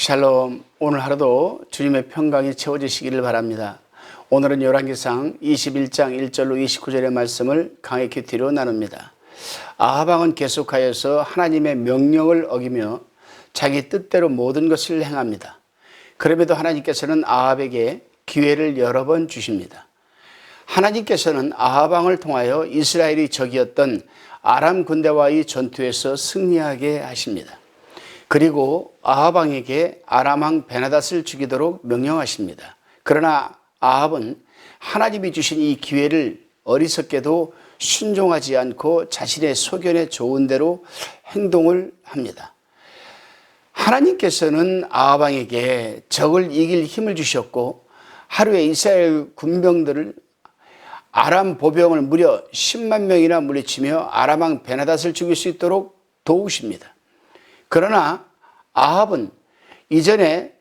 샬롬. 오늘 하루도 주님의 평강이 채워지시기를 바랍니다. 오늘은 열왕기상 21장 1절로 29절의 말씀을 강의 큐티로 나눕니다. 아합 왕은 계속하여서 하나님의 명령을 어기며 자기 뜻대로 모든 것을 행합니다. 그럼에도 하나님께서는 아합에게 기회를 여러 번 주십니다. 하나님께서는 아합 왕을 통하여 이스라엘이 적이었던 아람 군대와의 전투에서 승리하게 하십니다. 그리고 아합 왕에게 아람 왕 베나닷을 죽이도록 명령하십니다. 그러나 아합은 하나님이 주신 이 기회를 어리석게도 순종하지 않고 자신의 소견에 좋은 대로 행동을 합니다. 하나님께서는 아합 왕에게 적을 이길 힘을 주셨고 하루에 이스라엘 군병들을 아람 보병을 무려 10만 명이나 물리치며 아람 왕 베나닷을 죽일 수 있도록 도우십니다. 그러나 아합은 이전에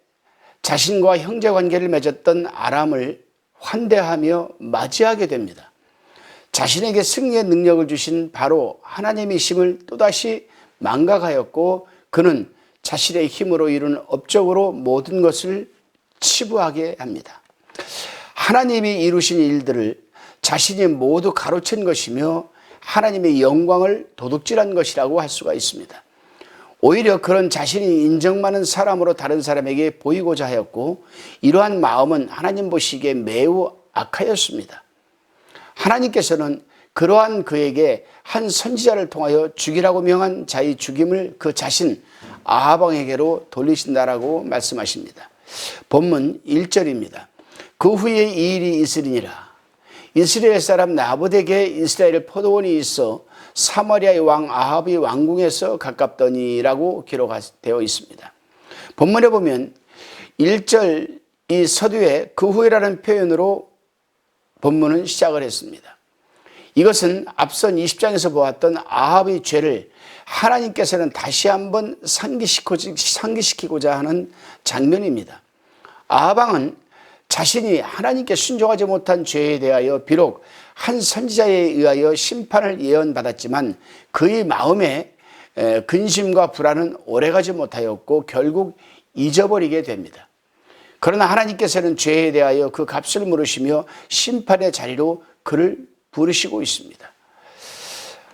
자신과 형제관계를 맺었던 아람을 환대하며 맞이하게 됩니다. 자신에게 승리의 능력을 주신 바로 하나님이심을 또다시 망각하였고 그는 자신의 힘으로 이룬 업적으로 모든 것을 치부하게 합니다. 하나님이 이루신 일들을 자신이 모두 가로챈 것이며 하나님의 영광을 도둑질한 것이라고 할 수가 있습니다. 오히려 그런 자신이 인정 많은 사람으로 다른 사람에게 보이고자 하였고 이러한 마음은 하나님 보시기에 매우 악하였습니다. 하나님께서는 그러한 그에게 한 선지자를 통하여 죽이라고 명한 자의 죽임을 그 자신 아합 왕에게로 돌리신다라고 말씀하십니다. 본문 1절입니다. 그 후에 이 일이 있으리니라. 이스라엘 사람 나봇에게 이스라엘 포도원이 있어 사마리아의 왕 아합이 왕궁에서 가깝더니라고 기록되어 있습니다. 본문에 보면 1절 이 서두에 그 후에라는 표현으로 본문은 시작을 했습니다. 이것은 앞선 20장에서 보았던 아합의 죄를 하나님께서는 다시 한번 상기시키고자 하는 장면입니다. 아합 왕은 자신이 하나님께 순종하지 못한 죄에 대하여 비록 한 선지자에 의하여 심판을 예언받았지만 그의 마음에 근심과 불안은 오래가지 못하였고 결국 잊어버리게 됩니다. 그러나 하나님께서는 죄에 대하여 그 값을 물으시며 심판의 자리로 그를 부르시고 있습니다.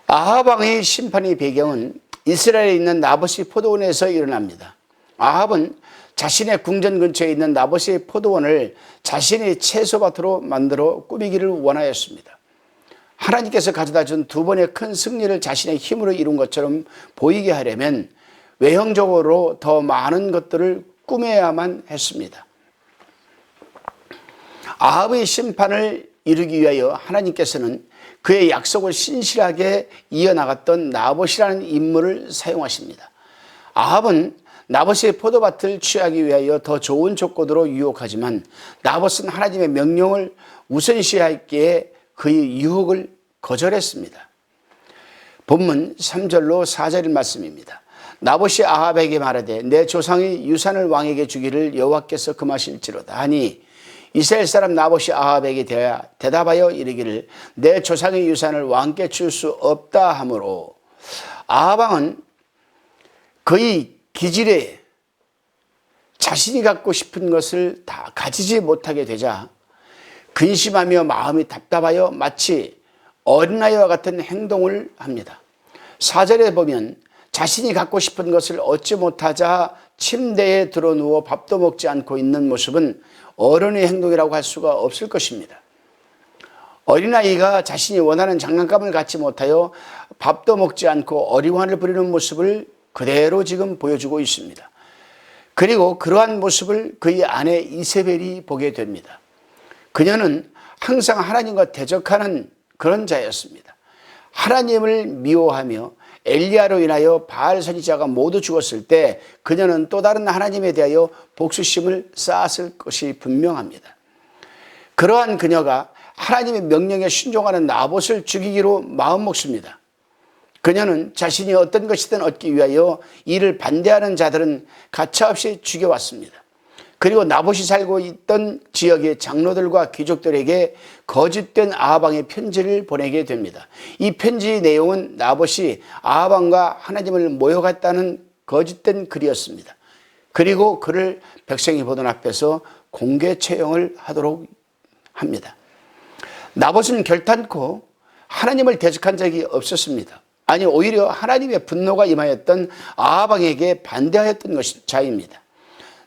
아합 왕의 심판의 배경은 이스라엘에 있는 나봇의 포도원에서 일어납니다. 아합은 자신의 궁전 근처에 있는 나봇의 포도원을 자신의 채소밭으로 만들어 꾸미기를 원하였습니다. 하나님께서 가져다 준 두 번의 큰 승리를 자신의 힘으로 이룬 것처럼 보이게 하려면 외형적으로 더 많은 것들을 꾸며야만 했습니다. 아합의 심판을 이루기 위하여 하나님께서는 그의 약속을 신실하게 이어나갔던 나봇이라는 인물을 사용하십니다. 아합은 나봇의 포도밭을 취하기 위하여 더 좋은 조건으로 유혹하지만 나봇은 하나님의 명령을 우선시하기에 그의 유혹을 거절했습니다. 본문 3절로 4절의 말씀입니다. 나봇이 아합에게 말하되 내 조상의 유산을 왕에게 주기를 여호와께서 금하실지로다 하니 이스라엘 사람 나봇이 아합에게 대답하여 이르기를 내 조상의 유산을 왕께 줄 수 없다 하므로 아합 왕은 그의 기질에 자신이 갖고 싶은 것을 다 가지지 못하게 되자 근심하며 마음이 답답하여 마치 어린아이와 같은 행동을 합니다. 4절에 보면 자신이 갖고 싶은 것을 얻지 못하자 침대에 드러누워 밥도 먹지 않고 있는 모습은 어른의 행동이라고 할 수가 없을 것입니다. 어린아이가 자신이 원하는 장난감을 갖지 못하여 밥도 먹지 않고 어리광을 부리는 모습을 그대로 지금 보여주고 있습니다. 그리고 그러한 모습을 그의 아내 이세벨이 보게 됩니다. 그녀는 항상 하나님과 대적하는 그런 자였습니다. 하나님을 미워하며 엘리야로 인하여 바알 선지자가 모두 죽었을 때 그녀는 또 다른 하나님에 대하여 복수심을 쌓았을 것이 분명합니다. 그러한 그녀가 하나님의 명령에 순종하는 나봇을 죽이기로 마음먹습니다. 그녀는 자신이 어떤 것이든 얻기 위하여 이를 반대하는 자들은 가차없이 죽여왔습니다. 그리고 나봇이 살고 있던 지역의 장로들과 귀족들에게 거짓된 아합 왕의 편지를 보내게 됩니다. 이 편지의 내용은 나봇이 아합 왕과 하나님을 모욕했다는 거짓된 글이었습니다. 그리고 그를 백성이 보던 앞에서 공개 처형을 하도록 합니다. 나봇은 결단코 하나님을 대적한 적이 없었습니다. 아니, 오히려 하나님의 분노가 임하였던 아합 왕에게 반대하였던 자입니다.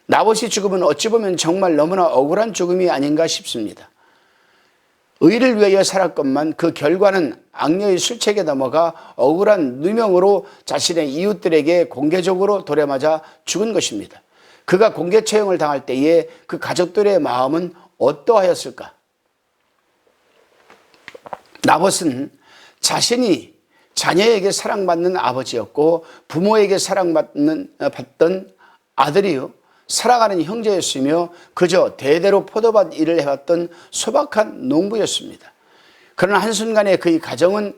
나봇의 죽음은 어찌 보면 정말 너무나 억울한 죽음이 아닌가 싶습니다. 의를 위하여 살았건만 그 결과는 악녀의 술책에 넘어가 억울한 누명으로 자신의 이웃들에게 공개적으로 돌아맞아 죽은 것입니다. 그가 공개 처형을 당할 때에 그 가족들의 마음은 어떠하였을까? 나봇은 자신이 자녀에게 사랑받는 아버지였고 부모에게 사랑받던 아들이요, 살아가는 형제였으며 그저 대대로 포도밭 일을 해왔던 소박한 농부였습니다. 그러나 한순간에 그의 가정은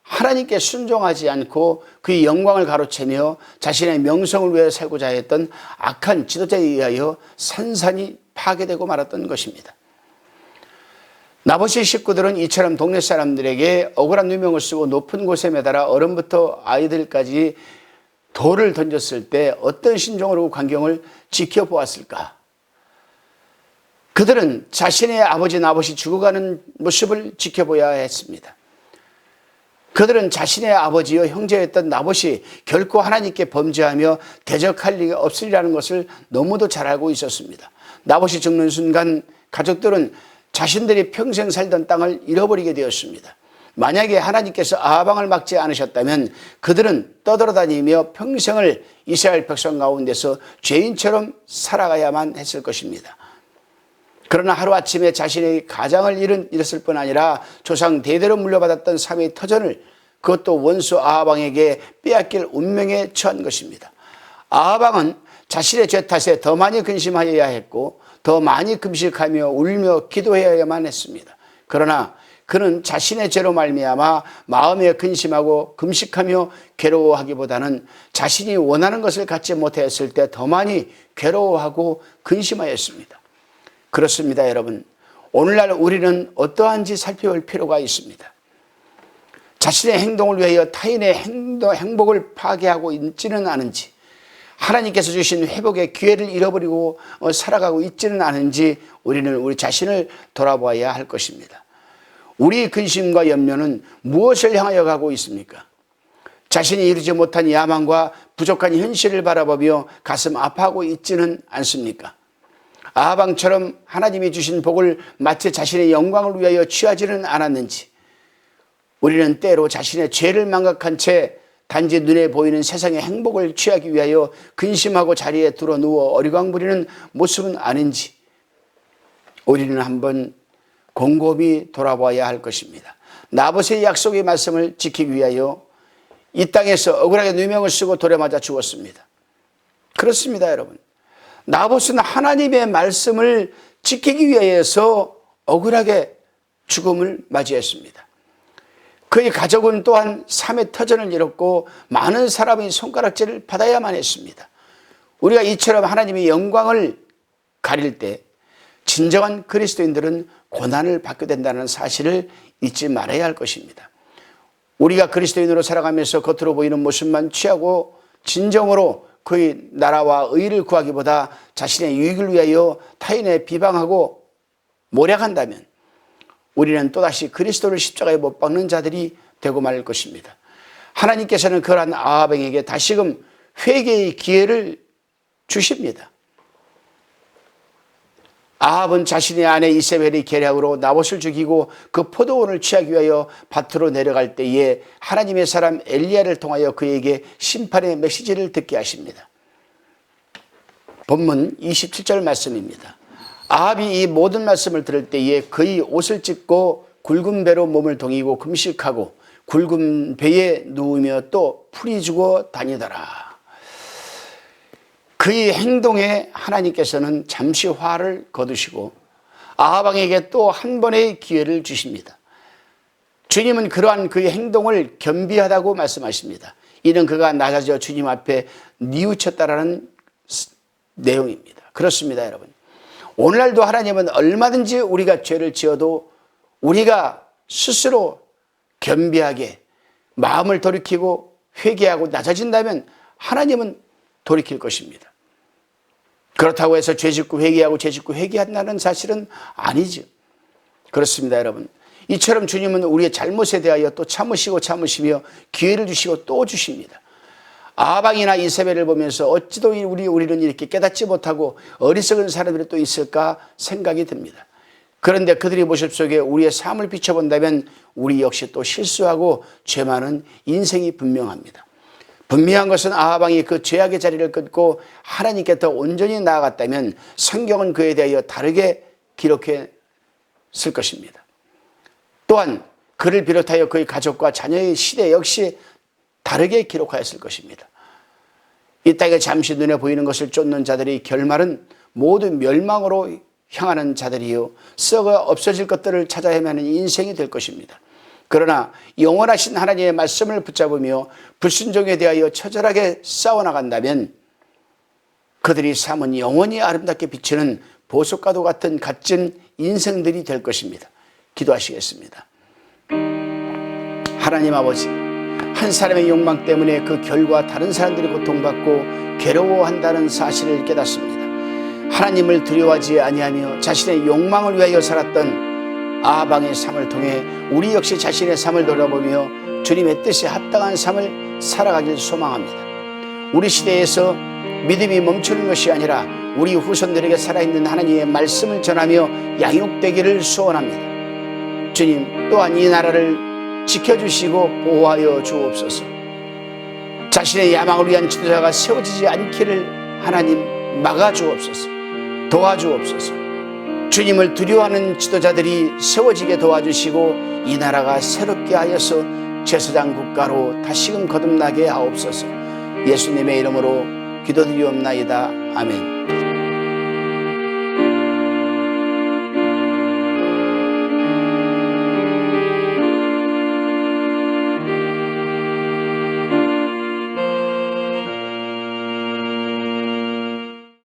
하나님께 순종하지 않고 그의 영광을 가로채며 자신의 명성을 위해 살고자 했던 악한 지도자에 의하여 산산이 파괴되고 말았던 것입니다. 나봇의 식구들은 이처럼 동네 사람들에게 억울한 누명을 쓰고 높은 곳에 매달아 어른부터 아이들까지 돌을 던졌을 때 어떤 심정으로 광경을 지켜보았을까? 그들은 자신의 아버지 나봇이 죽어가는 모습을 지켜보아야 했습니다. 그들은 자신의 아버지요 형제였던 나봇이 결코 하나님께 범죄하며 대적할 리가 없으리라는 것을 너무도 잘 알고 있었습니다. 나봇이 죽는 순간 가족들은 자신들이 평생 살던 땅을 잃어버리게 되었습니다. 만약에 하나님께서 아합 왕을 막지 않으셨다면 그들은 떠돌아다니며 평생을 이스라엘 백성 가운데서 죄인처럼 살아가야만 했을 것입니다. 그러나 하루아침에 자신의 가장을 잃었을 뿐 아니라 조상 대대로 물려받았던 삼의 터전을, 그것도 원수 아합 왕에게 빼앗길 운명에 처한 것입니다. 아합 왕은 자신의 죄 탓에 더 많이 근심하여야 했고 더 많이 금식하며 울며 기도해야만 했습니다. 그러나 그는 자신의 죄로 말미암아 마음에 근심하고 금식하며 괴로워하기보다는 자신이 원하는 것을 갖지 못했을 때 더 많이 괴로워하고 근심하였습니다. 그렇습니다, 여러분. 오늘날 우리는 어떠한지 살펴볼 필요가 있습니다. 자신의 행동을 위하여 타인의 행복을 파괴하고 있지는 않은지, 하나님께서 주신 회복의 기회를 잃어버리고 살아가고 있지는 않은지 우리는 우리 자신을 돌아봐야 할 것입니다. 우리의 근심과 염려는 무엇을 향하여 가고 있습니까? 자신이 이루지 못한 야망과 부족한 현실을 바라보며 가슴 아파하고 있지는 않습니까? 아합 왕처럼 하나님이 주신 복을 마치 자신의 영광을 위하여 취하지는 않았는지, 우리는 때로 자신의 죄를 망각한 채 단지 눈에 보이는 세상의 행복을 취하기 위하여 근심하고 자리에 들어 누워 어리광 부리는 모습은 아닌지 우리는 한번 곰곰이 돌아봐야 할 것입니다. 나봇의 약속의 말씀을 지키기 위하여 이 땅에서 억울하게 누명을 쓰고 돌에 맞아 죽었습니다. 그렇습니다, 여러분. 나봇은 하나님의 말씀을 지키기 위해서 억울하게 죽음을 맞이했습니다. 그의 가족은 또한 삼의 터전을 잃었고 많은 사람의 손가락질을 받아야만 했습니다. 우리가 이처럼 하나님의 영광을 가릴 때 진정한 그리스도인들은 고난을 받게 된다는 사실을 잊지 말아야 할 것입니다. 우리가 그리스도인으로 살아가면서 겉으로 보이는 모습만 취하고 진정으로 그의 나라와 의를 구하기보다 자신의 유익을 위하여 타인을 비방하고 모략한다면 우리는 또다시 그리스도를 십자가에 못 박는 자들이 되고 말 것입니다. 하나님께서는 그러한 아합 왕에게 다시금 회개의 기회를 주십니다. 아합은 자신의 아내 이세벨의 계략으로 나봇을 죽이고 그 포도원을 취하기 위하여 밭으로 내려갈 때에 하나님의 사람 엘리야를 통하여 그에게 심판의 메시지를 듣게 하십니다. 본문 27절 말씀입니다. 아합이 이 모든 말씀을 들을 때에 그의 옷을 찢고 굵은 배로 몸을 동이고 금식하고 굵은 배에 누우며 또 풀이 주고 다니더라. 그의 행동에 하나님께서는 잠시 화를 거두시고 아합 왕에게 또 한 번의 기회를 주십니다. 주님은 그러한 그의 행동을 겸비하다고 말씀하십니다. 이는 그가 낮아져 주님 앞에 뉘우쳤다라는 내용입니다. 그렇습니다, 여러분. 오늘날도 하나님은 얼마든지 우리가 죄를 지어도 우리가 스스로 겸비하게 마음을 돌이키고 회개하고 낮아진다면 하나님은 돌이킬 것입니다. 그렇다고 해서 죄짓고 회개하고 죄짓고 회개한다는 사실은 아니죠. 그렇습니다, 여러분. 이처럼 주님은 우리의 잘못에 대하여 또 참으시며 기회를 주시고 또 주십니다. 아방이나 이세벨을 보면서 어찌도 우리는 이렇게 깨닫지 못하고 어리석은 사람들이 또 있을까 생각이 듭니다. 그런데 그들의 모습 속에 우리의 삶을 비춰본다면 우리 역시 또 실수하고 죄 많은 인생이 분명합니다. 분명한 것은 아방이 그 죄악의 자리를 끊고 하나님께 더 온전히 나아갔다면 성경은 그에 대하여 다르게 기록했을 것입니다. 또한 그를 비롯하여 그의 가족과 자녀의 시대 역시 다르게 기록하였을 것입니다. 이 땅에 잠시 눈에 보이는 것을 쫓는 자들의 결말은 모두 멸망으로 향하는 자들이요 썩어 없어질 것들을 찾아 헤매는 인생이 될 것입니다. 그러나 영원하신 하나님의 말씀을 붙잡으며 불순종에 대하여 처절하게 싸워나간다면 그들이 삶은 영원히 아름답게 비치는 보석과도 같은 값진 인생들이 될 것입니다. 기도하시겠습니다. 하나님 아버지, 한 사람의 욕망 때문에 그 결과 다른 사람들이 고통받고 괴로워한다는 사실을 깨닫습니다. 하나님을 두려워하지 아니하며 자신의 욕망을 위하여 살았던 아방의 삶을 통해 우리 역시 자신의 삶을 돌아보며 주님의 뜻에 합당한 삶을 살아가길 소망합니다. 우리 시대에서 믿음이 멈추는 것이 아니라 우리 후손들에게 살아있는 하나님의 말씀을 전하며 양육되기를 소원합니다. 주님, 또한 이 나라를 지켜주시고 보호하여 주옵소서. 자신의 야망을 위한 지도자가 세워지지 않기를 하나님 막아주옵소서. 도와주옵소서. 주님을 두려워하는 지도자들이 세워지게 도와주시고 이 나라가 새롭게 하여서 제사장 국가로 다시금 거듭나게 하옵소서. 예수님의 이름으로 기도드리옵나이다. 아멘.